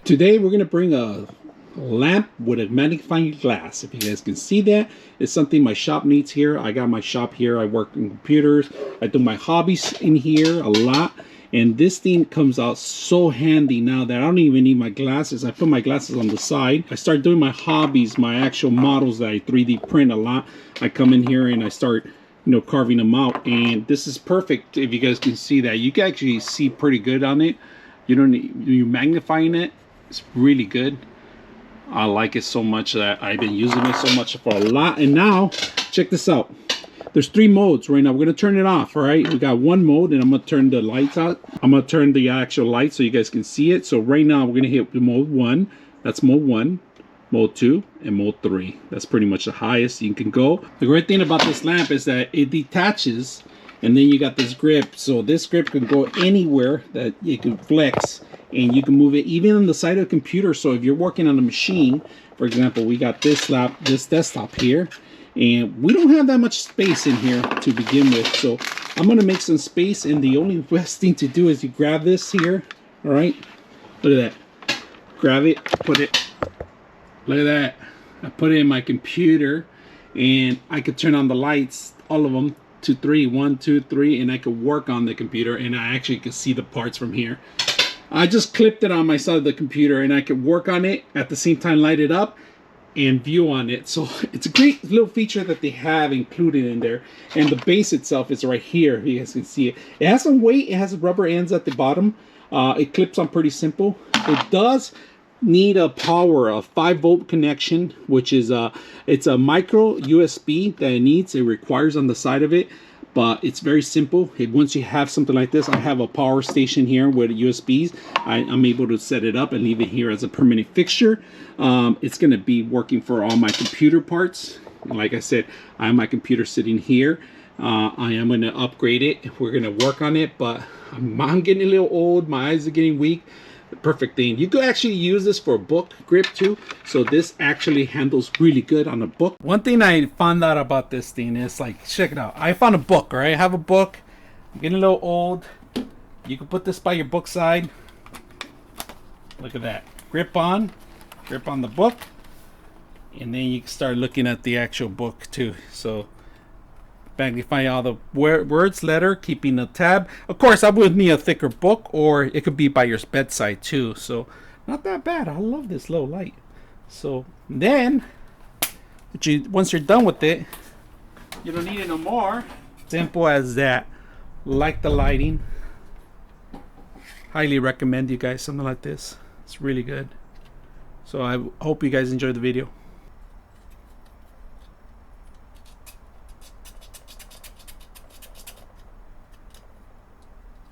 Today we're going to bring a lamp with a magnifying glass. If you guys can see that, it's something my shop needs here. I got my shop here. I work in computers. I do my hobbies in here a lot. And this thing comes out so handy now that I don't even need my glasses. I put my glasses on the side. I start doing my hobbies, my actual models that I 3D print a lot. I come in here and I start, carving them out. And this is perfect. If you guys can see that, you can actually see pretty good on it. You don't need, you magnifying it. It's really good. I like it so much that I've been using it so much for a lot. And now, check this out. There's 3 modes right now. We're going to turn it off, all right? We got 1 mode, and I'm going to turn the lights out. I'm going to turn the actual light so you guys can see it. So right now, we're going to hit the mode 1. That's mode 1, mode 2, and mode 3. That's pretty much the highest you can go. The great thing about this lamp is that it detaches, and then you got this grip. So this grip can go anywhere that you can flex, and you can move it even on the side of the computer. So if you're working on a machine, for example, we got this desktop here, and we don't have that much space in here to begin with. So I'm going to make some space, and the only best thing to do is you grab this here. All right, look at that. Grab it, put it, look at that. I put it in my computer, and I could turn on the lights, all of them, 2, 3, 1, 2, 3, and I could work on the computer, and I actually could see the parts from here. I just clipped it on my side of the computer, and I could work on it at the same time, light it up, and view on it. So it's a great little feature that they have included in there. And the base itself is right here. You guys can see it. It has some weight. It has rubber ends at the bottom. It clips on pretty simple. It does need a 5-volt connection, which is it's a micro USB that it needs. It requires on the side of it, but it's very simple. Once you have something like this, I have a power station here with USBs. I'm able to set it up and leave it here as a permanent fixture. It's going to be working for all my computer parts. Like I said, I have my computer sitting here. I am going to upgrade it. We're going to work on it, but I'm getting a little old. My eyes are getting weak. The perfect thing. You could actually use this for a book grip too. So this actually handles really good on a book. One thing I found out about this thing is, like, check it out. I found a book, right? I have a book. I'm getting a little old. You can put this by your book side. Look at that. Grip on the book. And then you can start looking at the actual book too. So magnify all the words, letter, keeping a tab. Of course, I would need a thicker book, or it could be by your bedside too. So not that bad. I love this low light. So then, once you're done with it, you don't need it no more. Simple as that. Like the lighting. Highly recommend you guys something like this. It's really good. So I hope you guys enjoyed the video.